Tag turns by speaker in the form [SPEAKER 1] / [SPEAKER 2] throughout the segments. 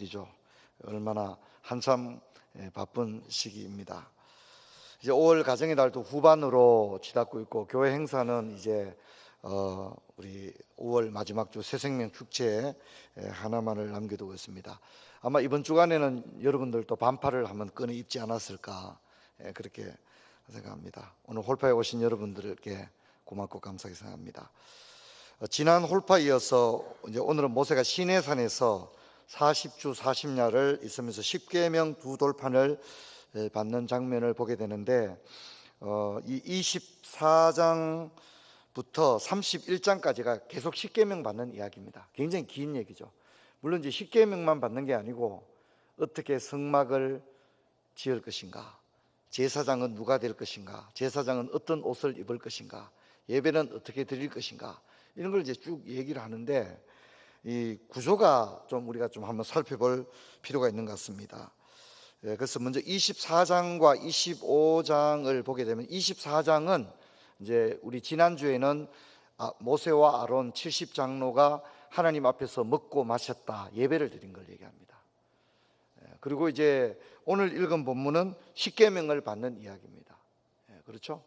[SPEAKER 1] 드리죠. 얼마나 한참 바쁜 시기입니다. 이제 5월 가정의 달도 후반으로 치닫고 있고, 교회 행사는 이제 우리 5월 마지막 주 새생명 축제 하나만을 남겨두고 있습니다. 아마 이번 주간에는 여러분들도 반팔을 한번 꺼내 입지 않았을까 그렇게 생각합니다. 오늘 홀파에 오신 여러분들께 고맙고 감사하게 생각합니다. 지난 홀파에 이어서 이제 오늘은 모세가 시내산에서 40주 40야를 있으면서 십계명 두 돌판을 받는 장면을 보게 되는데, 이 24장부터 31장까지가 계속 십계명 받는 이야기입니다. 굉장히 긴 얘기죠. 물론 이제 십계명만 받는 게 아니고 어떻게 성막을 지을 것인가, 제사장은 누가 될 것인가, 제사장은 어떤 옷을 입을 것인가, 예배는 어떻게 드릴 것인가, 이런 걸 이제 쭉 얘기를 하는데, 이 구조가 좀 우리가 좀 한번 살펴볼 필요가 있는 것 같습니다. 그래서 먼저 24장과 25장을 보게 되면, 24장은 이제 우리 지난주에는 모세와 아론 70장로가 하나님 앞에서 먹고 마셨다, 예배를 드린 걸 얘기합니다. 그리고 이제 오늘 읽은 본문은 십계명을 받는 이야기입니다. 그렇죠?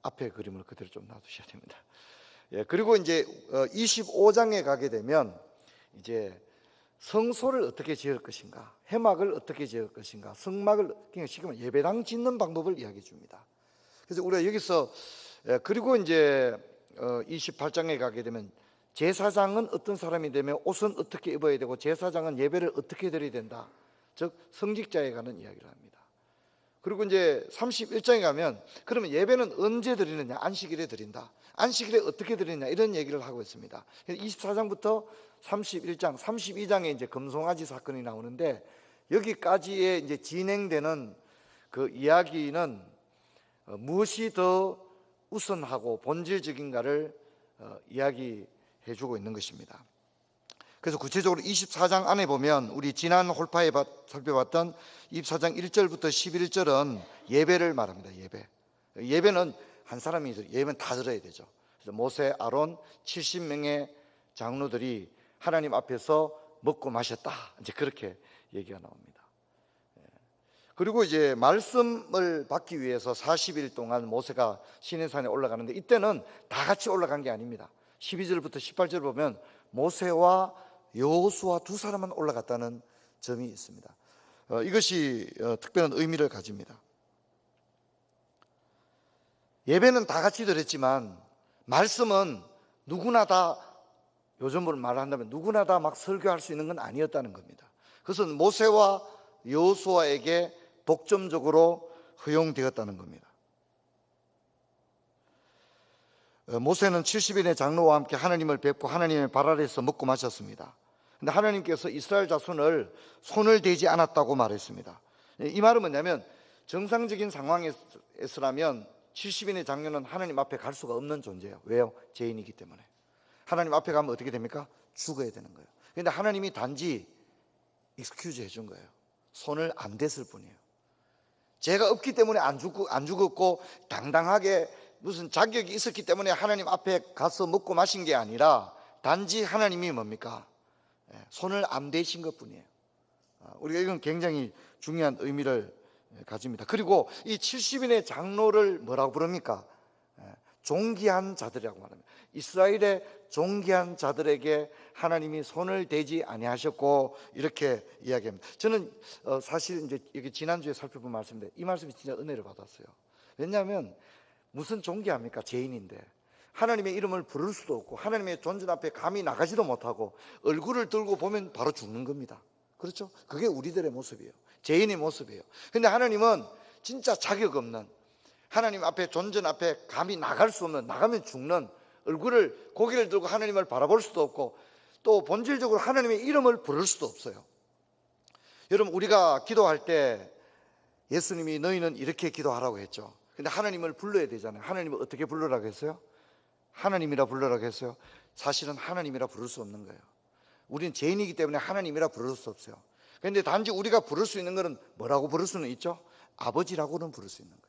[SPEAKER 1] 앞에 그림을 그대로 좀 놔두셔야 됩니다. 그리고 이제 25장에 가게 되면 이제 성소를 어떻게 지을 것인가, 회막을 어떻게 지을 것인가, 성막을, 그냥 지금 예배당 짓는 방법을 이야기해 줍니다. 그래서 우리가 여기서, 그리고 이제 28장에 가게 되면 제사장은 어떤 사람이 되며 옷은 어떻게 입어야 되고 제사장은 예배를 어떻게 드려야 된다, 즉 성직자에 관한 이야기를 합니다. 그리고 이제 31장에 가면 그러면 예배는 언제 드리느냐, 안식일에 드린다, 안식일에 어떻게 드리느냐, 이런 얘기를 하고 있습니다. 24장부터 31장, 32장에 이제 금송아지 사건이 나오는데, 여기까지의 이제 진행되는 그 이야기는 무엇이 더 우선하고 본질적인가를 이야기해 주고 있는 것입니다. 그래서 구체적으로 24장 안에 보면 우리 지난 홀파에 살펴봤던 24장 1절부터 11절은 예배를 말합니다. 예배는 한 사람이, 예배는 다 들어야 되죠. 그래서 모세, 아론 70명의 장로들이 하나님 앞에서 먹고 마셨다, 이제 그렇게 얘기가 나옵니다. 그리고 이제 말씀을 받기 위해서 40일 동안 모세가 시내산에 올라가는데, 이때는 다 같이 올라간 게 아닙니다. 12절부터 18절 보면 모세와 여호수아 두 사람만 올라갔다는 점이 있습니다. 이것이 특별한 의미를 가집니다. 예배는 다 같이 드렸지만 말씀은 누구나 다, 요즘으로 말한다면 누구나 다 막 설교할 수 있는 건 아니었다는 겁니다. 그것은 모세와 여호수아에게 독점적으로 허용되었다는 겁니다. 모세는 70인의 장로와 함께 하나님을 뵙고 하나님의 발 아래에서 먹고 마셨습니다. 근데 하나님께서 이스라엘 자손을 손을 대지 않았다고 말했습니다. 이 말은 뭐냐면, 정상적인 상황에서라면 70인의 장로는 하나님 앞에 갈 수가 없는 존재예요. 왜요? 죄인이기 때문에. 하나님 앞에 가면 어떻게 됩니까? 죽어야 되는 거예요. 그런데 하나님이 단지 익스큐즈 해준 거예요. 손을 안 댔을 뿐이에요. 죄가 없기 때문에 안 죽었고 당당하게 무슨 자격이 있었기 때문에 하나님 앞에 가서 먹고 마신 게 아니라, 단지 하나님이 뭡니까? 손을 안 대신 것 뿐이에요. 우리가 이건 굉장히 중요한 의미를 가집니다. 그리고 이 70인의 장로를 뭐라고 부릅니까? 존귀한 자들이라고 말합니다. 이스라엘의 존귀한 자들에게 하나님이 손을 대지 아니하셨고, 이렇게 이야기합니다. 저는 사실 이제 이게 지난주에 살펴본 말씀인데, 이 말씀이 진짜 은혜를 받았어요. 왜냐하면 무슨 존귀합니까? 죄인인데 하나님의 이름을 부를 수도 없고 하나님의 존재 앞에 감히 나가지도 못하고 얼굴을 들고 보면 바로 죽는 겁니다. 그렇죠? 그게 우리들의 모습이에요. 죄인의 모습이에요. 근데 하나님은 진짜 자격 없는, 하나님 앞에, 존재 앞에 감히 나갈 수 없는, 나가면 죽는, 얼굴을, 고개를 들고 하나님을 바라볼 수도 없고 또 본질적으로 하나님의 이름을 부를 수도 없어요. 여러분, 우리가 기도할 때 예수님이 너희는 이렇게 기도하라고 했죠. 근데 하나님을 불러야 되잖아요. 하나님을 어떻게 부르라고 했어요? 하나님이라 부르라고 했어요. 사실은 하나님이라 부를 수 없는 거예요. 우리는 죄인이기 때문에 하나님이라 부를 수 없어요. 그런데 단지 우리가 부를 수 있는 것은 뭐라고 부를 수는 있죠? 아버지라고는 부를 수 있는 거예요.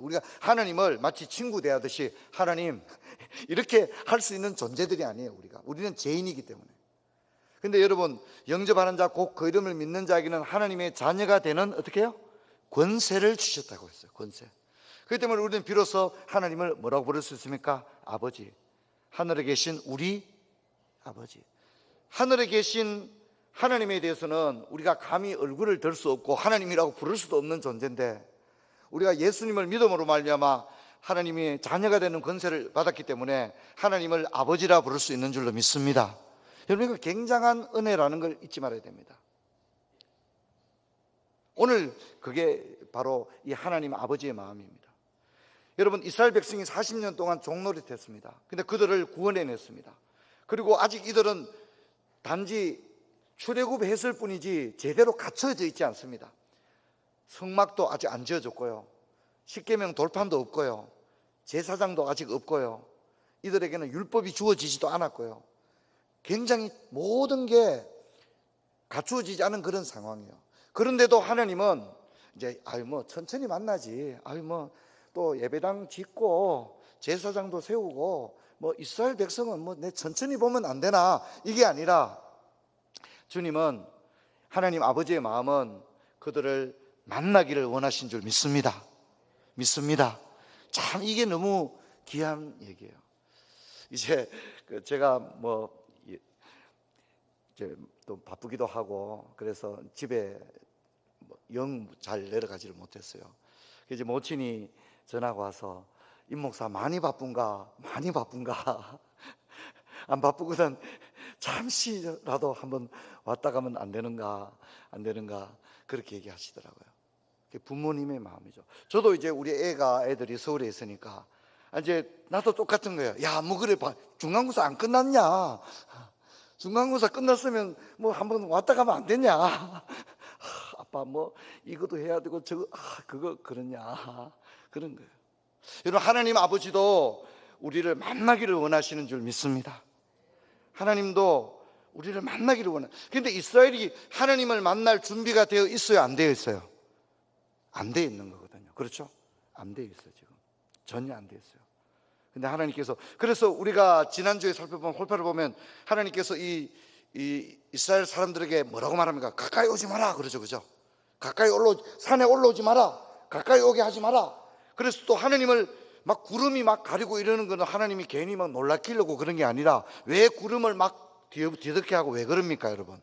[SPEAKER 1] 우리가 하나님을 마치 친구 대하듯이 하나님 이렇게 할 수 있는 존재들이 아니에요. 우리는 죄인이기 때문에. 근데 여러분, 영접하는 자 곧 그 이름을 믿는 자에게는 하나님의 자녀가 되는 어떻게 해요? 권세를 주셨다고 했어요. 권세. 그렇기 때문에 우리는 비로소 하나님을 뭐라고 부를 수 있습니까? 아버지. 하늘에 계신 우리 아버지. 하늘에 계신 하나님에 대해서는 우리가 감히 얼굴을 들 수 없고 하나님이라고 부를 수도 없는 존재인데, 우리가 예수님을 믿음으로 말미암아 하나님의 자녀가 되는 권세를 받았기 때문에 하나님을 아버지라 부를 수 있는 줄로 믿습니다. 여러분, 이거 굉장한 은혜라는 걸 잊지 말아야 됩니다. 오늘 그게 바로 이 하나님 아버지의 마음입니다. 여러분, 이스라엘 백성이 40년 동안 종노릇했습니다. 근데 그들을 구원해냈습니다. 그리고 아직 이들은 단지 출애굽했을 뿐이지 제대로 갖춰져 있지 않습니다. 성막도 아직 안 지어졌고요, 십계명 돌판도 없고요, 제사장도 아직 없고요, 이들에게는 율법이 주어지지도 않았고요, 굉장히 모든 게 갖추어지지 않은 그런 상황이에요. 그런데도 하나님은 이제 천천히 만나지, 또 예배당 짓고 제사장도 세우고 이스라엘 백성은 내 천천히 보면 안 되나, 이게 아니라 주님은, 하나님 아버지의 마음은 그들을 만나기를 원하신 줄 믿습니다. 참 이게 너무 귀한 얘기예요. 이제 제가 이제 또 바쁘기도 하고 그래서 집에 영 잘 내려가지를 못했어요. 이제 모친이 전화가 와서, 임 목사 많이 바쁜가? 안 바쁘거든 잠시라도 한번 왔다 가면 안 되는가 그렇게 얘기하시더라고요. 부모님의 마음이죠. 저도 이제 우리 애들이 서울에 있으니까 이제 나도 똑같은 거예요. 야, 그래 중간고사 안 끝났냐? 중간고사 끝났으면 한번 왔다 가면 안 되냐? 아빠 이것도 해야 되고 저거 그거 그러냐? 그런 거예요. 여러분, 하나님 아버지도 우리를 만나기를 원하시는 줄 믿습니다. 하나님도 우리를 만나기를 원해요. 그런데 이스라엘이 하나님을 만날 준비가 되어 있어요, 안 되어 있어요? 안 되어 있는 거거든요. 그렇죠? 안 되어 있어요. 지금 전혀 안 되어 있어요. 근데 하나님께서, 그래서 우리가 지난주에 살펴본 홀파를 보면 하나님께서 이 이스라엘 사람들에게 뭐라고 말합니까? 가까이 오지 마라 그러죠. 그죠? 산에 올라오지 마라, 가까이 오게 하지 마라. 그래서 또 하나님을 구름이 가리고 이러는 거는 하나님이 괜히 놀라키려고 그런 게 아니라, 왜 구름을 뒤덮게 하고 왜 그럽니까, 여러분?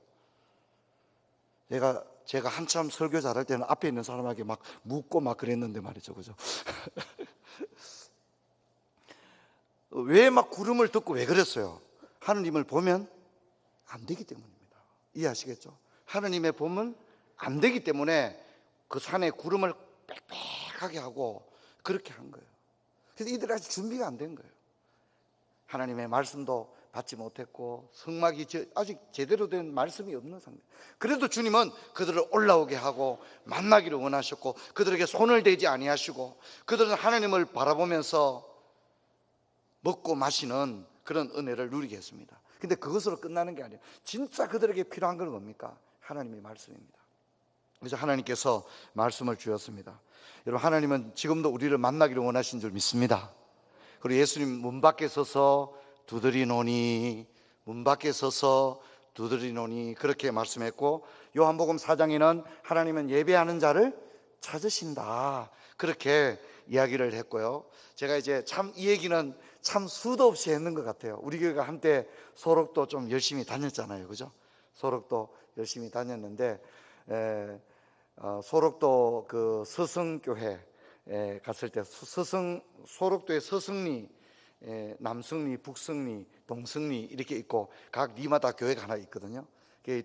[SPEAKER 1] 제가 한참 설교 잘할 때는 앞에 있는 사람에게 묻고 그랬는데 말이죠. 그죠? 왜 구름을 덮고 왜 그랬어요? 하나님을 보면 안 되기 때문입니다. 이해하시겠죠? 하나님의 보면 안 되기 때문에 그 산에 구름을 빽빽하게 하고 그렇게 한 거예요. 그래서 이들이 아직 준비가 안 된 거예요. 하나님의 말씀도 받지 못했고 성막이 아직 제대로 된 말씀이 없는 상태. 그래도 주님은 그들을 올라오게 하고 만나기를 원하셨고, 그들에게 손을 대지 아니하시고, 그들은 하나님을 바라보면서 먹고 마시는 그런 은혜를 누리게 했습니다. 근데 그것으로 끝나는 게 아니에요. 진짜 그들에게 필요한 건 뭡니까? 하나님의 말씀입니다. 그래서 하나님께서 말씀을 주셨습니다. 여러분, 하나님은 지금도 우리를 만나기를 원하신 줄 믿습니다. 그리고 예수님 문 밖에 서서 두드리노니, 그렇게 말씀했고, 요한복음 4장에는 하나님은 예배하는 자를 찾으신다, 그렇게 이야기를 했고요. 제가 이제 참 이 얘기는 참 수도 없이 했는 것 같아요. 우리 교회가 한때 소록도 좀 열심히 다녔잖아요. 그죠? 소록도 열심히 다녔는데, 소록도 그 서성교회 갔을 때 소록도에 서성리, 남성리, 북성리, 동성리 이렇게 있고 각 리마다 교회가 하나 있거든요.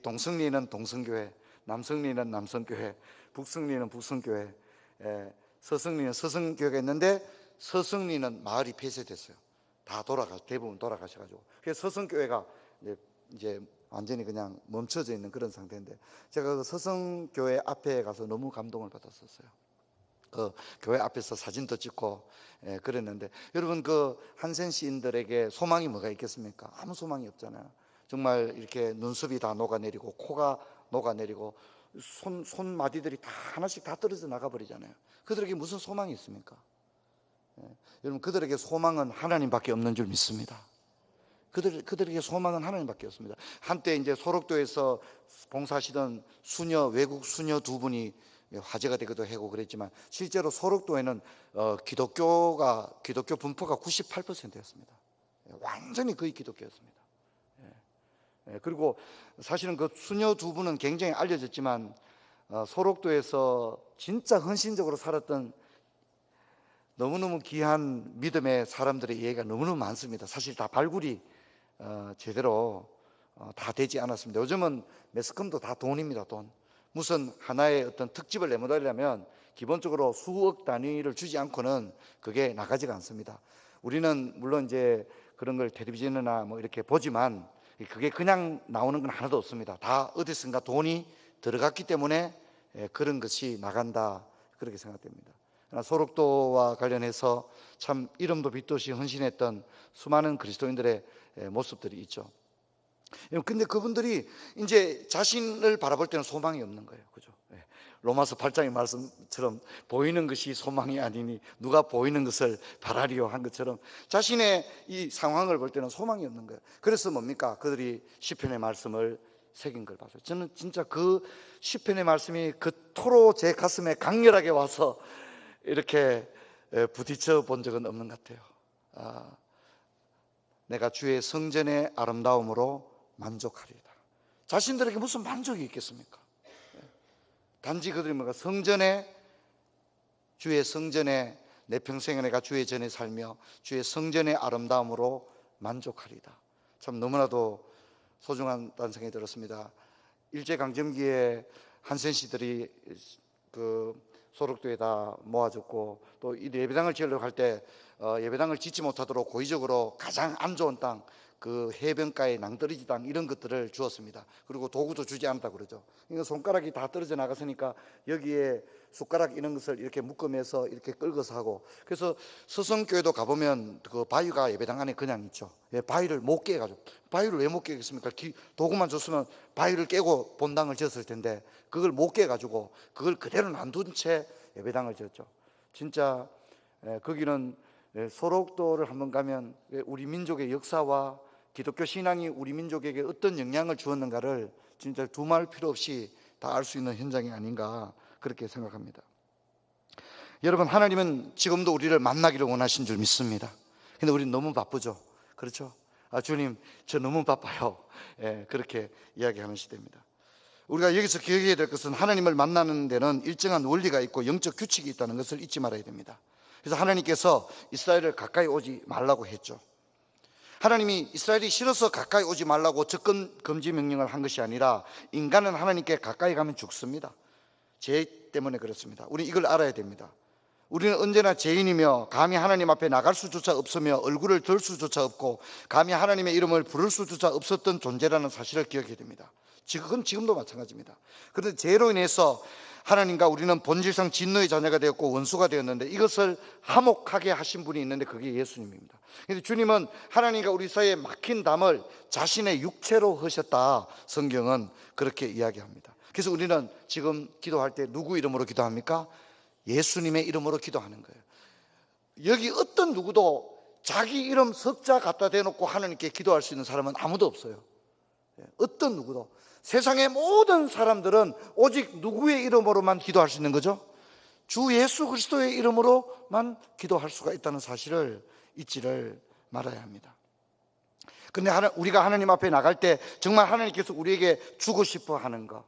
[SPEAKER 1] 동성리는 동성교회, 남성리는 남성교회, 북성리는 북성교회, 서성리는 서성교회가 있는데, 서성리는 마을이 폐쇄됐어요. 대부분 돌아가셔가지고. 그래서 서성교회가 이제 완전히 그냥 멈춰져 있는 그런 상태인데, 제가 그 서성교회 앞에 가서 너무 감동을 받았었어요. 그 교회 앞에서 사진도 찍고 그랬는데, 여러분, 그 한센 시인들에게 소망이 뭐가 있겠습니까? 아무 소망이 없잖아요. 정말 이렇게 눈썹이 다 녹아내리고 코가 녹아내리고 손마디들이 다 하나씩 다 떨어져 나가버리잖아요. 그들에게 무슨 소망이 있습니까? 여러분, 그들에게 소망은 하나님밖에 없는 줄 믿습니다. 그들에게 소망은 하나님밖에 없습니다. 한때 이제 소록도에서 봉사하시던 외국 수녀 두 분이 화제가 되기도 하고 그랬지만, 실제로 소록도에는 기독교 분포가 98%였습니다. 완전히 거의 기독교였습니다. 그리고 사실은 그 수녀 두 분은 굉장히 알려졌지만, 소록도에서 진짜 헌신적으로 살았던 너무너무 귀한 믿음의 사람들의 이야기가 너무너무 많습니다. 사실 다 발굴이 제대로 다 되지 않았습니다. 요즘은 매스컴도 다 돈입니다. 돈. 무슨 하나의 어떤 특집을 내보내려면 기본적으로 수억 단위를 주지 않고는 그게 나가지가 않습니다. 우리는 물론 이제 그런 걸 텔레비전이나 뭐 이렇게 보지만 그게 그냥 나오는 건 하나도 없습니다. 다 어디선가 돈이 들어갔기 때문에 그런 것이 나간다, 그렇게 생각됩니다. 소록도와 관련해서 참 이름도 빛도 없이 헌신했던 수많은 그리스도인들의 모습들이 있죠. 근데 그분들이 이제 자신을 바라볼 때는 소망이 없는 거예요. 그죠? 로마서 8장의 말씀처럼 보이는 것이 소망이 아니니 누가 보이는 것을 바라리요 한 것처럼 자신의 이 상황을 볼 때는 소망이 없는 거예요. 그래서 뭡니까? 그들이 시편의 말씀을 새긴 걸 봤어요. 저는 진짜 그 시편의 말씀이 그토록 제 가슴에 강렬하게 와서 이렇게 부딪혀 본 적은 없는 것 같아요. 내가 주의 성전의 아름다움으로 만족하리이다. 자신들에게 무슨 만족이 있겠습니까? 단지 그들이 뭔가 주의 성전에 내 평생에 내가 주의 전에 살며 주의 성전의 아름다움으로 만족하리이다. 참 너무나도 소중하다는 생각이 들었습니다. 일제강점기에 한센 씨들이 그 소록도에다 모아줬고, 또 이 예배당을 지으려고 할 때 예배당을 짓지 못하도록 고의적으로 가장 안 좋은 땅, 그 해변가의 낭떠러지 땅, 이런 것들을 주었습니다. 그리고 도구도 주지 않았다고 그러죠. 그러니까 손가락이 다 떨어져 나갔으니까 여기에 숟가락 이런 것을 이렇게 묶으면서 이렇게 끌고서 하고, 그래서 서성교회도 가보면 그 바위가 예배당 안에 그냥 있죠. 바위를 못 깨가지고. 바위를 왜 못 깨겠습니까? 도구만 줬으면 바위를 깨고 본당을 지었을 텐데 그걸 못 깨가지고 그걸 그대로 놔둔 채 예배당을 지었죠. 진짜 거기는 소록도를 한번 가면 우리 민족의 역사와 기독교 신앙이 우리 민족에게 어떤 영향을 주었는가를 진짜 두말 필요 없이 다 알 수 있는 현장이 아닌가, 그렇게 생각합니다. 여러분, 하나님은 지금도 우리를 만나기를 원하신 줄 믿습니다. 근데 우리는 너무 바쁘죠. 그렇죠? 주님, 저 너무 바빠요. 그렇게 이야기하는 시대입니다. 우리가 여기서 기억해야 될 것은 하나님을 만나는 데는 일정한 원리가 있고 영적 규칙이 있다는 것을 잊지 말아야 됩니다. 그래서 하나님께서 이스라엘을 가까이 오지 말라고 했죠. 하나님이 이스라엘이 싫어서 가까이 오지 말라고 접근 금지 명령을 한 것이 아니라, 인간은 하나님께 가까이 가면 죽습니다. 죄 때문에 그렇습니다. 우리 이걸 알아야 됩니다. 우리는 언제나 죄인이며 감히 하나님 앞에 나갈 수조차 없으며 얼굴을 들 수조차 없고 감히 하나님의 이름을 부를 수조차 없었던 존재라는 사실을 기억해야 됩니다. 그건 지금도 마찬가지입니다. 그런데 죄로 인해서 하나님과 우리는 본질상 진노의 자녀가 되었고 원수가 되었는데, 이것을 화목하게 하신 분이 있는데 그게 예수님입니다. 그래서 주님은 하나님과 우리 사이에 막힌 담을 자신의 육체로 하셨다, 성경은 그렇게 이야기합니다. 그래서 우리는 지금 기도할 때 누구 이름으로 기도합니까? 예수님의 이름으로 기도하는 거예요. 여기 어떤 누구도 자기 이름 석자 갖다 대놓고 하나님께 기도할 수 있는 사람은 아무도 없어요. 어떤 누구도. 세상의 모든 사람들은 오직 누구의 이름으로만 기도할 수 있는 거죠? 주 예수 그리스도의 이름으로만 기도할 수가 있다는 사실을 잊지를 말아야 합니다. 그런데 우리가 하나님 앞에 나갈 때 정말 하나님께서 우리에게 주고 싶어 하는 것,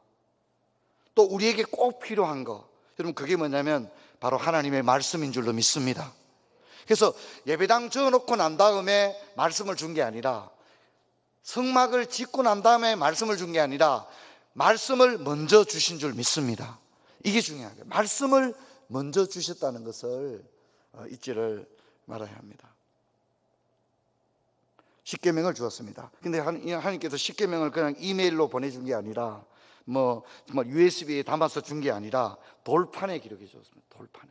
[SPEAKER 1] 또 우리에게 꼭 필요한 것, 여러분, 그게 뭐냐면 바로 하나님의 말씀인 줄로 믿습니다. 그래서 예배당 지어놓고 난 다음에 말씀을 준 게 아니라, 성막을 짓고 난 다음에 말씀을 준 게 아니라 말씀을 먼저 주신 줄 믿습니다. 이게 중요한 거예요. 말씀을 먼저 주셨다는 것을 잊지를 말아야 합니다. 십계명을 주었습니다. 근데 하나님께서 십계명을 그냥 이메일로 보내준 게 아니라 정말 USB에 담아서 준 게 아니라 돌판에 기록해 주었습니다. 돌판에.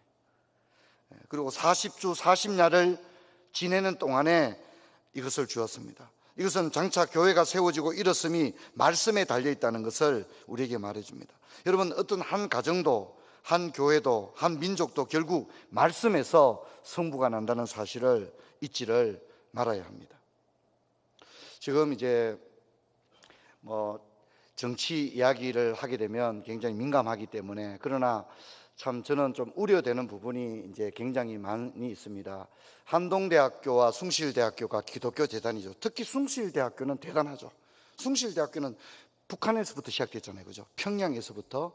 [SPEAKER 1] 그리고 40주 40야를 지내는 동안에 이것을 주었습니다. 이것은 장차 교회가 세워지고 일었음이 말씀에 달려있다는 것을 우리에게 말해줍니다. 여러분, 어떤 한 가정도, 한 교회도, 한 민족도 결국 말씀에서 성부가 난다는 사실을 잊지를 말아야 합니다. 지금 이제 뭐 정치 이야기를 하게 되면 굉장히 민감하기 때문에, 그러나 참 저는 좀 우려되는 부분이 이제 굉장히 많이 있습니다. 한동대학교와 숭실대학교가 기독교 재단이죠. 특히 숭실대학교는 대단하죠. 숭실대학교는 북한에서부터 시작됐잖아요, 그죠? 평양에서부터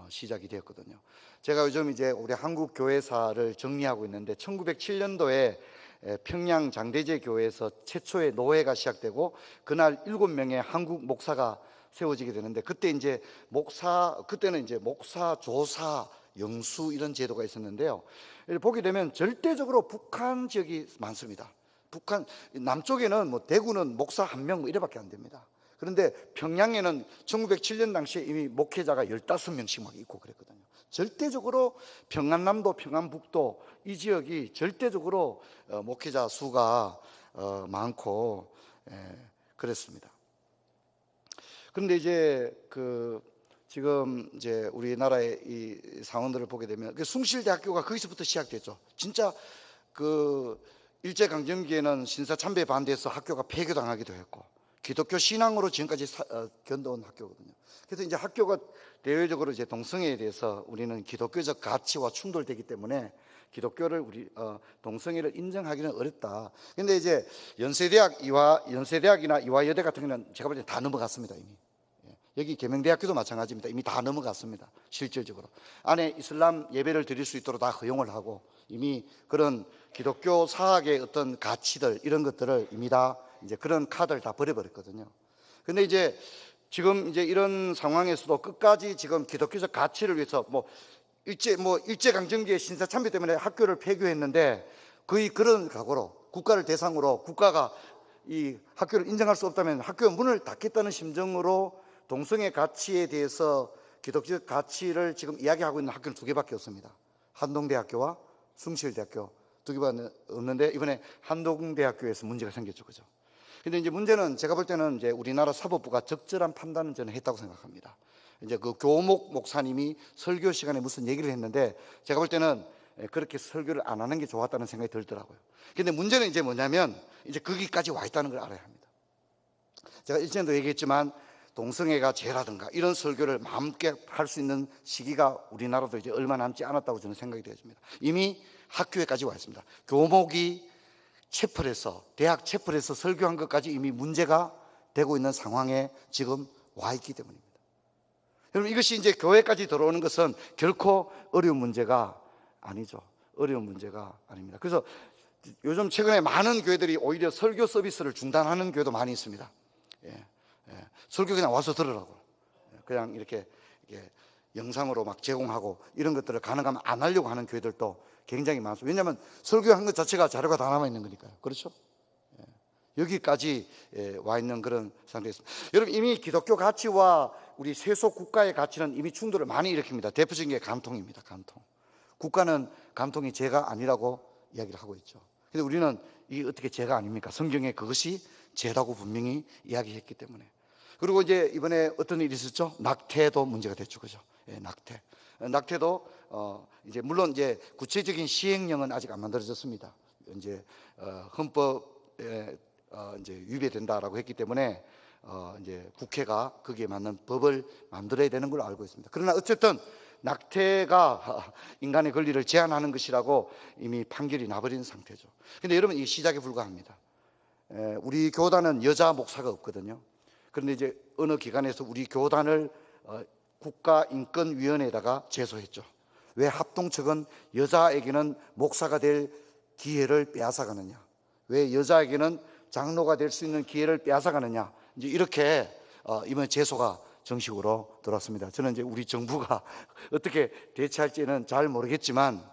[SPEAKER 1] 시작이 되었거든요. 제가 요즘 이제 우리 한국 교회사를 정리하고 있는데 1907년도에 평양 장대제 교회에서 최초의 노회가 시작되고 그날 7명의 한국 목사가 세워지게 되는데, 그때 이제 그때는 이제 목사, 조사, 영수 이런 제도가 있었는데요. 보게 되면 절대적으로 북한 지역이 많습니다. 북한 남쪽에는 뭐 대구는 목사 1명 뭐 이래밖에 안 됩니다. 그런데 평양에는 1907년 당시에 이미 목회자가 15명씩 막 있고 그랬거든요. 절대적으로 평안남도, 평안북도 이 지역이 절대적으로 목회자 수가 많고 그랬습니다. 그런데 이제 지금 이제 우리나라의 이 상황들을 보게 되면 숭실대학교가 거기서부터 시작됐죠. 진짜 일제강점기에는 신사참배에 반대해서 학교가 폐교당하기도 했고, 기독교 신앙으로 지금까지 견뎌온 학교거든요. 그래서 이제 학교가 대외적으로 이제 동성애에 대해서 우리는 기독교적 가치와 충돌되기 때문에 기독교를 동성애를 인정하기는 어렵다. 근데 이제 연세대학이나 이화여대 같은 경우는 제가 볼 때 다 넘어갔습니다, 이미. 여기 계명대학교도 마찬가지입니다. 이미 다 넘어갔습니다. 실질적으로 안에 이슬람 예배를 드릴 수 있도록 다 허용을 하고, 이미 그런 기독교 사학의 어떤 가치들 이런 것들을 이미 다 이제 그런 카드를 다 버려버렸거든요. 근데 이제 지금 이제 이런 상황에서도 끝까지 지금 기독교적 가치를 위해서 일제강점기의 신사참배 때문에 학교를 폐교했는데, 거의 그런 각오로 국가를 대상으로 국가가 이 학교를 인정할 수 없다면 학교 문을 닫겠다는 심정으로 동성애 가치에 대해서 기독교적 가치를 지금 이야기하고 있는 학교는 2개밖에 없습니다. 한동대학교와 숭실대학교 2개밖에 없는데, 이번에 한동대학교에서 문제가 생겼죠, 그죠? 근데 이제 문제는 제가 볼 때는 이제 우리나라 사법부가 적절한 판단을 저는 했다고 생각합니다. 이제 그 교목 목사님이 설교 시간에 무슨 얘기를 했는데, 제가 볼 때는 그렇게 설교를 안 하는 게 좋았다는 생각이 들더라고요. 근데 문제는 이제 뭐냐면, 이제 거기까지 와 있다는 걸 알아야 합니다. 제가 일전에도 얘기했지만 동성애가 죄라든가 이런 설교를 마음껏 할 수 있는 시기가 우리나라도 이제 얼마 남지 않았다고 저는 생각이 되어집니다. 이미 학교에까지 와 있습니다. 교목이 채플에서, 대학 채플에서 설교한 것까지 이미 문제가 되고 있는 상황에 지금 와 있기 때문입니다. 여러분, 이것이 이제 교회까지 들어오는 것은 결코 어려운 문제가 아니죠. 어려운 문제가 아닙니다. 그래서 요즘 최근에 많은 교회들이 오히려 설교 서비스를 중단하는 교회도 많이 있습니다. 설교 그냥 와서 들으라고, 그냥 이렇게 영상으로 막 제공하고 이런 것들을 가능하면 안 하려고 하는 교회들도 굉장히 많습니다. 왜냐하면 설교한 것 자체가 자료가 다 남아 있는 거니까요. 그렇죠? 여기까지 와 있는 그런 상태였습니다. 여러분, 이미 기독교 가치와 우리 세속 국가의 가치는 이미 충돌을 많이 일으킵니다. 대표적인 게 간통입니다. 간통. 국가는 간통이 죄가 아니라고 이야기를 하고 있죠. 근데 우리는 이게 어떻게 죄가 아닙니까? 성경에 그것이 죄라고 분명히 이야기했기 때문에. 그리고 이제 이번에 어떤 일이 있었죠? 낙태도 문제가 됐죠, 그죠? 낙태. 낙태도 이제 물론 이제 구체적인 시행령은 아직 안 만들어졌습니다. 이제 헌법에 이제 위배된다라고 했기 때문에 이제 국회가 거기에 맞는 법을 만들어야 되는 걸로 알고 있습니다. 그러나 어쨌든 낙태가 인간의 권리를 제한하는 것이라고 이미 판결이 나버린 상태죠. 근데 여러분, 이게 시작에 불과합니다. 우리 교단은 여자 목사가 없거든요. 그런데 이제 어느 기관에서 우리 교단을 국가인권위원회에다가 제소했죠. 왜 합동측은 여자에게는 목사가 될 기회를 빼앗아가느냐, 왜 여자에게는 장로가 될 수 있는 기회를 빼앗아가느냐, 이제 이렇게 이번 제소가 정식으로 들어왔습니다. 저는 이제 우리 정부가 어떻게 대처할지는 잘 모르겠지만,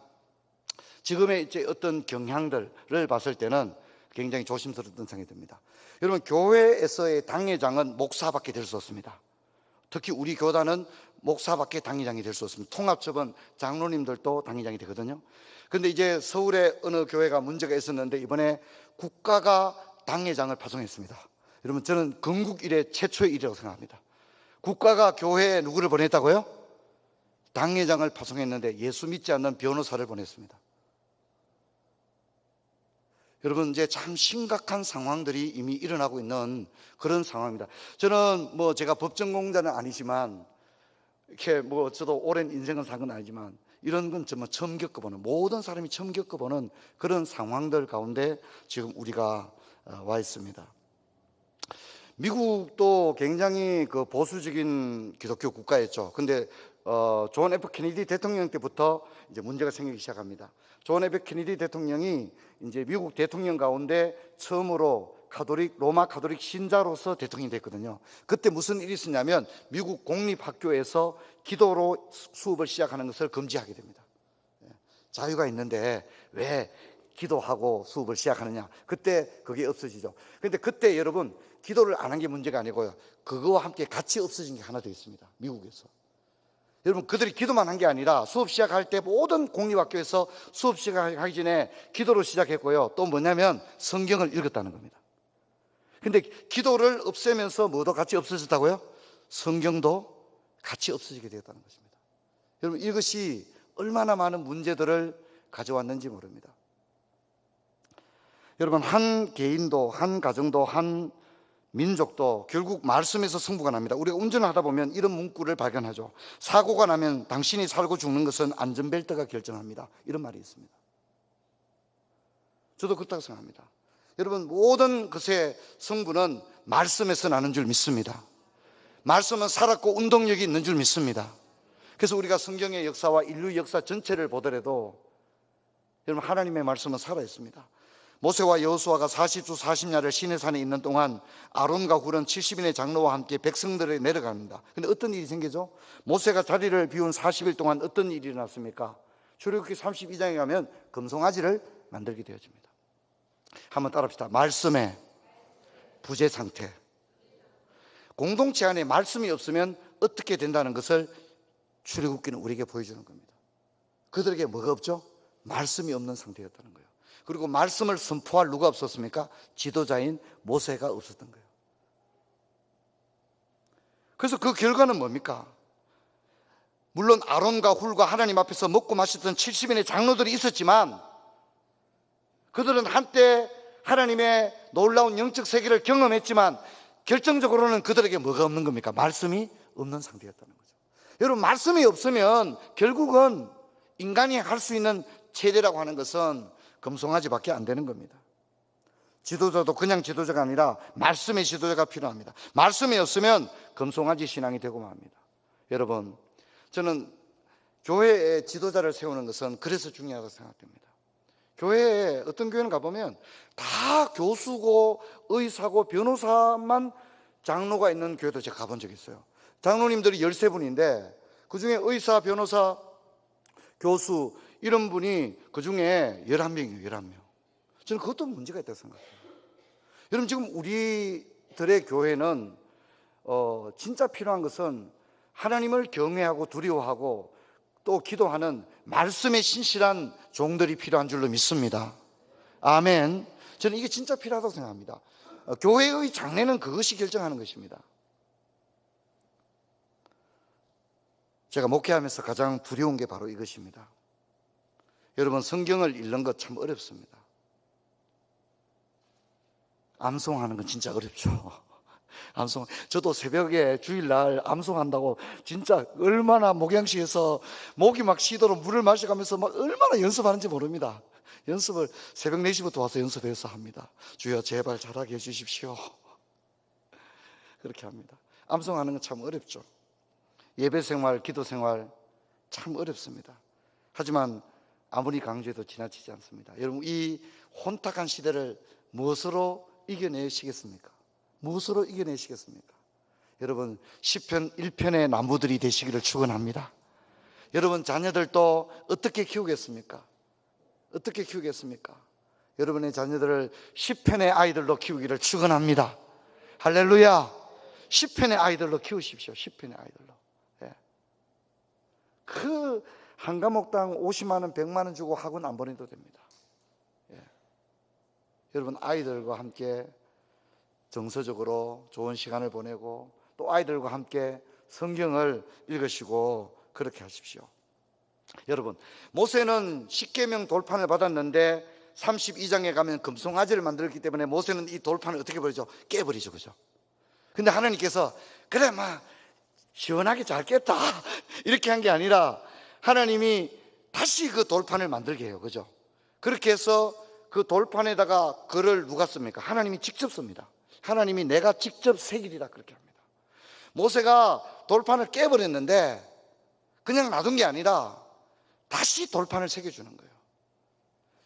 [SPEAKER 1] 지금의 이제 어떤 경향들을 봤을 때는 굉장히 조심스러웠던 생각이 듭니다. 여러분, 교회에서의 당회장은 목사밖에 될 수 없습니다. 특히 우리 교단은 목사밖에 당회장이 될 수 없습니다. 통합처분 장로님들도 당회장이 되거든요. 그런데 이제 서울의 어느 교회가 문제가 있었는데 이번에 국가가 당회장을 파송했습니다. 여러분, 저는 건국 이래 최초의 일이라고 생각합니다. 국가가 교회에 누구를 보냈다고요? 당회장을 파송했는데 예수 믿지 않는 변호사를 보냈습니다. 여러분, 이제 참 심각한 상황들이 이미 일어나고 있는 그런 상황입니다. 저는 제가 법전공자는 아니지만, 이렇게 저도 오랜 인생을 산 건 아니지만, 이런 건 정말 처음 겪어보는, 모든 사람이 처음 겪어보는 그런 상황들 가운데 지금 우리가 와 있습니다. 미국도 굉장히 그 보수적인 기독교 국가였죠. 근데 존 F 케네디 대통령 때부터 이제 문제가 생기기 시작합니다. 존 F 케네디 대통령이 이제 미국 대통령 가운데 처음으로 로마 가톨릭 신자로서 대통령이 됐거든요. 그때 무슨 일이 있었냐면 미국 공립학교에서 기도로 수업을 시작하는 것을 금지하게 됩니다. 자유가 있는데 왜 기도하고 수업을 시작하느냐. 그때 그게 없어지죠. 그런데 그때 여러분, 기도를 안 한 게 문제가 아니고요, 그거와 함께 같이 없어진 게 하나 더 있습니다. 미국에서. 여러분, 그들이 기도만 한 게 아니라 수업 시작할 때 모든 공립학교에서 수업 시작하기 전에 기도로 시작했고요, 또 뭐냐면 성경을 읽었다는 겁니다. 근데 기도를 없애면서 뭐도 같이 없어졌다고요? 성경도 같이 없어지게 되었다는 것입니다. 여러분, 이것이 얼마나 많은 문제들을 가져왔는지 모릅니다. 여러분, 한 개인도, 한 가정도, 한 민족도 결국 말씀에서 승부가 납니다. 우리가 운전을 하다 보면 이런 문구를 발견하죠. 사고가 나면 당신이 살고 죽는 것은 안전벨트가 결정합니다. 이런 말이 있습니다. 저도 그렇다고 생각합니다. 여러분, 모든 것의 승부는 말씀에서 나는 줄 믿습니다. 말씀은 살았고 운동력이 있는 줄 믿습니다. 그래서 우리가 성경의 역사와 인류 역사 전체를 보더라도 여러분, 하나님의 말씀은 살아있습니다. 모세와 여호수아가 40주 40야를 시내산에 있는 동안 아론과 훌은 70인의 장로와 함께 백성들에 내려갑니다. 그런데 어떤 일이 생기죠? 모세가 자리를 비운 40일 동안 어떤 일이 일어났습니까? 출애굽기 32장에 가면 금송아지를 만들게 되어집니다. 한번 따라합시다. 말씀의 부재 상태. 공동체 안에 말씀이 없으면 어떻게 된다는 것을 출애굽기는 우리에게 보여주는 겁니다. 그들에게 뭐가 없죠? 말씀이 없는 상태였다는 거예요. 그리고 말씀을 선포할 누가 없었습니까? 지도자인 모세가 없었던 거예요. 그래서 그 결과는 뭡니까? 물론 아론과 훌과 하나님 앞에서 먹고 마셨던 70인의 장로들이 있었지만 그들은 한때 하나님의 놀라운 영적 세계를 경험했지만 결정적으로는 그들에게 뭐가 없는 겁니까? 말씀이 없는 상태였다는 거죠. 여러분, 말씀이 없으면 결국은 인간이 할 수 있는 최대라고 하는 것은 금송아지밖에 안 되는 겁니다. 지도자도 그냥 지도자가 아니라 말씀의 지도자가 필요합니다. 말씀이 없으면 금송아지 신앙이 되고 맙니다. 여러분, 저는 교회의 지도자를 세우는 것은 그래서 중요하다고 생각됩니다. 교회에 어떤 교회는 가보면 다 교수고 의사고 변호사만 장로가 있는 교회도 제가 가본 적이 있어요. 장로님들이 13분인데 그중에 의사, 변호사, 교수 이런 분이 그중에 11명이에요. 11명. 저는 그것도 문제가 있다고 생각해요. 여러분, 지금 우리들의 교회는 진짜 필요한 것은 하나님을 경외하고 두려워하고 또 기도하는 말씀에 신실한 종들이 필요한 줄로 믿습니다. 아멘. 저는 이게 진짜 필요하다고 생각합니다. 교회의 장래는 그것이 결정하는 것입니다. 제가 목회하면서 가장 두려운 게 바로 이것입니다. 여러분, 성경을 읽는 것 참 어렵습니다. 암송하는 건 진짜 어렵죠. 암송. 저도 새벽에 주일날 암송한다고 진짜 얼마나 목양식에서 목이 막 쉬도록 물을 마셔가면서 막 얼마나 연습하는지 모릅니다. 연습을 새벽 4시부터 와서 연습해서 합니다. 주여 제발 잘하게 해주십시오. 그렇게 합니다. 암송하는 건 참 어렵죠. 예배 생활, 기도 생활 참 어렵습니다. 하지만 아무리 강조해도 지나치지 않습니다. 여러분, 이 혼탁한 시대를 무엇으로 이겨내시겠습니까? 무엇으로 이겨내시겠습니까? 여러분, 시편 1편의 나무들이 되시기를 축원합니다. 여러분, 자녀들도 어떻게 키우겠습니까? 어떻게 키우겠습니까? 여러분의 자녀들을 시편의 아이들로 키우기를 축원합니다. 할렐루야. 시편의 아이들로 키우십시오. 시편의 아이들로. 그 한 과목당 50만 원, 100만 원 주고 학원 안 보내도 됩니다. 여러분, 아이들과 함께 정서적으로 좋은 시간을 보내고 또 아이들과 함께 성경을 읽으시고 그렇게 하십시오. 여러분, 모세는 십계명 돌판을 받았는데 32장에 가면 금송아지를 만들었기 때문에 모세는 이 돌판을 어떻게 버리죠? 깨버리죠. 그죠? 근데 하나님께서 그래 시원하게 잘 깼다 이렇게 한 게 아니라 하나님이 다시 그 돌판을 만들게 해요. 그죠? 그렇게 해서 그 돌판에다가 글을 누가 씁니까? 하나님이 직접 씁니다. 하나님이 내가 직접 새기리라 그렇게 합니다. 모세가 돌판을 깨버렸는데 그냥 놔둔 게 아니라 다시 돌판을 새겨주는 거예요.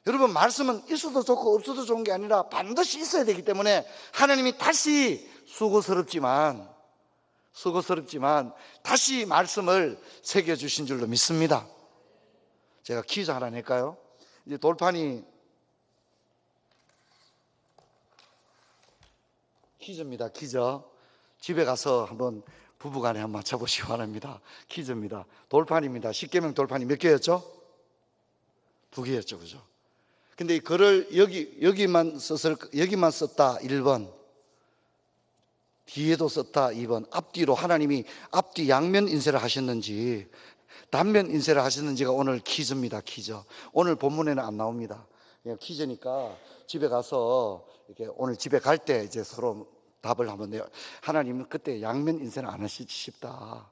[SPEAKER 1] 여러분, 말씀은 있어도 좋고 없어도 좋은 게 아니라 반드시 있어야 되기 때문에 하나님이 다시 수고스럽지만 다시 말씀을 새겨주신 줄로 믿습니다. 제가 퀴즈 하나 낼까요? 이제 돌판이 퀴즈입니다. 퀴즈. 집에 가서 한번 부부간에 한번 맞춰보시기 바랍니다. 퀴즈입니다. 돌판입니다. 십계명 돌판이 몇 개였죠? 2개였죠. 그죠? 근데 이 글을 여기만 썼다 1번, 뒤에도 썼다 2번, 앞뒤로 하나님이 앞뒤 양면 인쇄를 하셨는지 단면 인쇄를 하셨는지가 오늘 퀴즈입니다. 퀴즈. 오늘 본문에는 안 나옵니다. 그냥 퀴즈니까 집에 가서 이렇게 오늘 집에 갈 때 이제 서로 답을 한번 내요. 하나님은 그때 양면 인쇄는 안 하시지 싶다.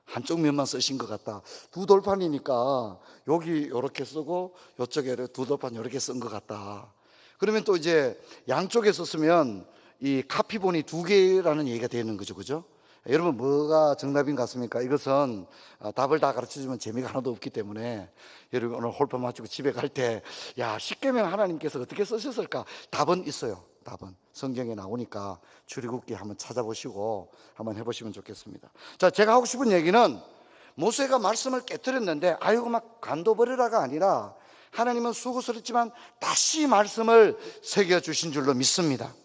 [SPEAKER 1] 한쪽 면만 쓰신 것 같다. 2돌판이니까 여기 이렇게 쓰고 이쪽에 2돌판 이렇게 쓴 것 같다. 그러면 또 이제 양쪽에 썼으면 이 카피본이 2개라는 얘기가 되는 거죠. 그죠? 여러분, 뭐가 정답인 것 같습니까? 이것은 답을 다 가르쳐주면 재미가 하나도 없기 때문에 여러분 오늘 홀판 마치고 집에 갈 때 십계명 하나님께서 어떻게 쓰셨을까? 답은 있어요. 답은 성경에 나오니까 출애굽기 한번 찾아보시고 한번 해보시면 좋겠습니다. 자, 제가 하고 싶은 얘기는 모세가 말씀을 깨뜨렸는데 아이고 막 간도버리라가 아니라 하나님은 수고스럽지만 다시 말씀을 새겨주신 줄로 믿습니다.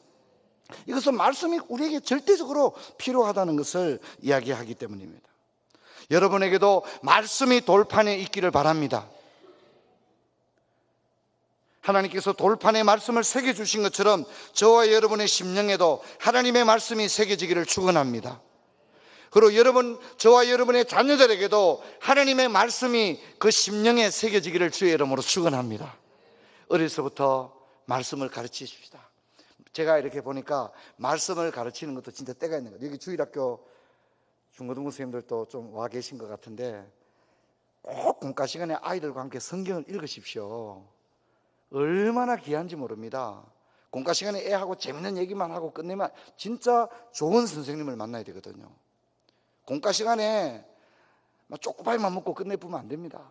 [SPEAKER 1] 이것은 말씀이 우리에게 절대적으로 필요하다는 것을 이야기하기 때문입니다. 여러분에게도 말씀이 돌판에 있기를 바랍니다. 하나님께서 돌판에 말씀을 새겨주신 것처럼 저와 여러분의 심령에도 하나님의 말씀이 새겨지기를 축원합니다. 그리고 저와 여러분의 자녀들에게도 하나님의 말씀이 그 심령에 새겨지기를 주의 이름으로 축원합니다. 어려서부터 말씀을 가르치십시다. 제가 이렇게 보니까 말씀을 가르치는 것도 진짜 때가 있는 거예요. 여기 주일학교 중고등부 선생님들도 좀 와 계신 것 같은데 꼭 공과 시간에 아이들과 함께 성경을 읽으십시오. 얼마나 귀한지 모릅니다. 공과 시간에 애하고 재밌는 얘기만 하고 끝내면 진짜 좋은 선생님을 만나야 되거든요. 공과 시간에 쪼꼬바이만 먹고 끝내보면 안 됩니다.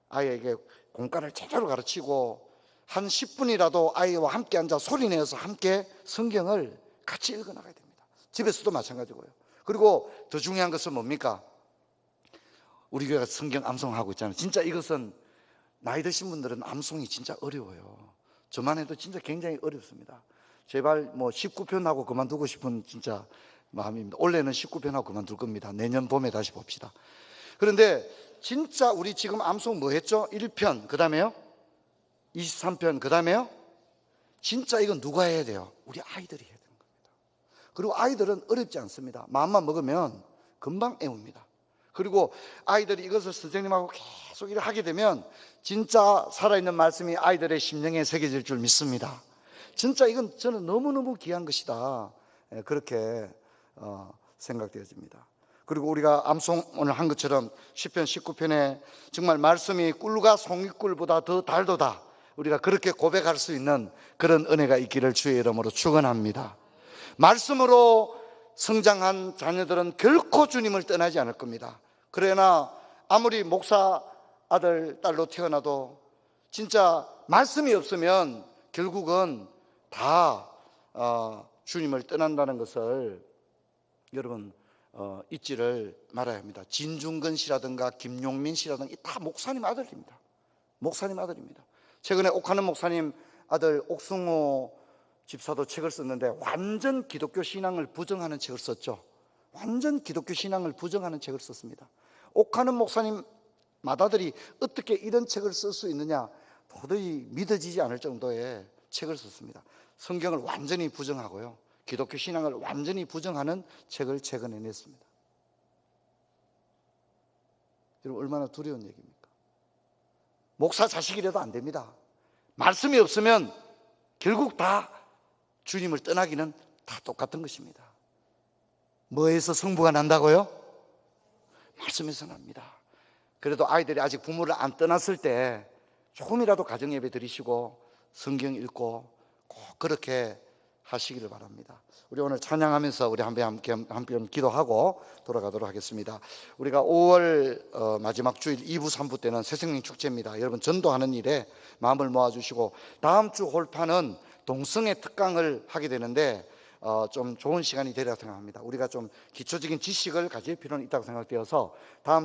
[SPEAKER 1] 아이에게 공과를 제대로 가르치고 한 10분이라도 아이와 함께 앉아 소리내어서 함께 성경을 같이 읽어나가야 됩니다. 집에서도 마찬가지고요. 그리고 더 중요한 것은 뭡니까? 우리 교회가 성경 암송하고 있잖아요. 진짜 이것은 나이 드신 분들은 암송이 진짜 어려워요. 저만 해도 진짜 굉장히 어렵습니다. 제발 19편 하고 그만두고 싶은 진짜 마음입니다. 올해는 19편 하고 그만둘 겁니다. 내년 봄에 다시 봅시다. 그런데 진짜 우리 지금 암송 뭐 했죠? 1편, 그 다음에요 23편, 그 다음에요 진짜 이건 누가 해야 돼요? 우리 아이들이 해야 되는 겁니다. 그리고 아이들은 어렵지 않습니다. 마음만 먹으면 금방 애웁니다. 그리고 아이들이 이것을 선생님하고 계속 일을 하게 되면 진짜 살아있는 말씀이 아이들의 심령에 새겨질 줄 믿습니다. 진짜 이건 저는 너무너무 귀한 것이다, 그렇게 생각되어집니다. 그리고 우리가 암송 오늘 한 것처럼 시편 19편에 정말 말씀이 꿀과 송이꿀보다 더 달도다, 우리가 그렇게 고백할 수 있는 그런 은혜가 있기를 주의 이름으로 축원합니다. 말씀으로 성장한 자녀들은 결코 주님을 떠나지 않을 겁니다. 그러나 아무리 목사 아들, 딸로 태어나도 진짜 말씀이 없으면 결국은 다 주님을 떠난다는 것을 여러분 잊지를 말아야 합니다. 진중근 씨라든가 김용민 씨라든가 다 목사님 아들입니다. 목사님 아들입니다. 최근에 옥하는 목사님 아들 옥승호 집사도 책을 썼는데 완전 기독교 신앙을 부정하는 책을 썼죠. 완전 기독교 신앙을 부정하는 책을 썼습니다. 옥하는 목사님 맏아들이 어떻게 이런 책을 쓸 수 있느냐, 도저히 믿어지지 않을 정도의 책을 썼습니다. 성경을 완전히 부정하고요, 기독교 신앙을 완전히 부정하는 책을 최근에 냈습니다. 여러분, 얼마나 두려운 얘기입니까? 목사 자식이라도 안 됩니다. 말씀이 없으면 결국 다 주님을 떠나기는 다 똑같은 것입니다. 뭐에서 성부가 난다고요? 말씀에서 납니다. 그래도 아이들이 아직 부모를 안 떠났을 때 조금이라도 가정예배 드리시고 성경 읽고 꼭 그렇게 하시기를 바랍니다. 우리 오늘 찬양하면서 우리 한편 기도하고 돌아가도록 하겠습니다. 우리가 5월 마지막 주일 2부 3부 때는 새생명 축제입니다. 여러분 전도하는 일에 마음을 모아주시고, 다음 주 홀파는 동성애 특강을 하게 되는데 좀 좋은 시간이 되리라 생각합니다. 우리가 좀 기초적인 지식을 가질 필요는 있다고 생각되어서 다음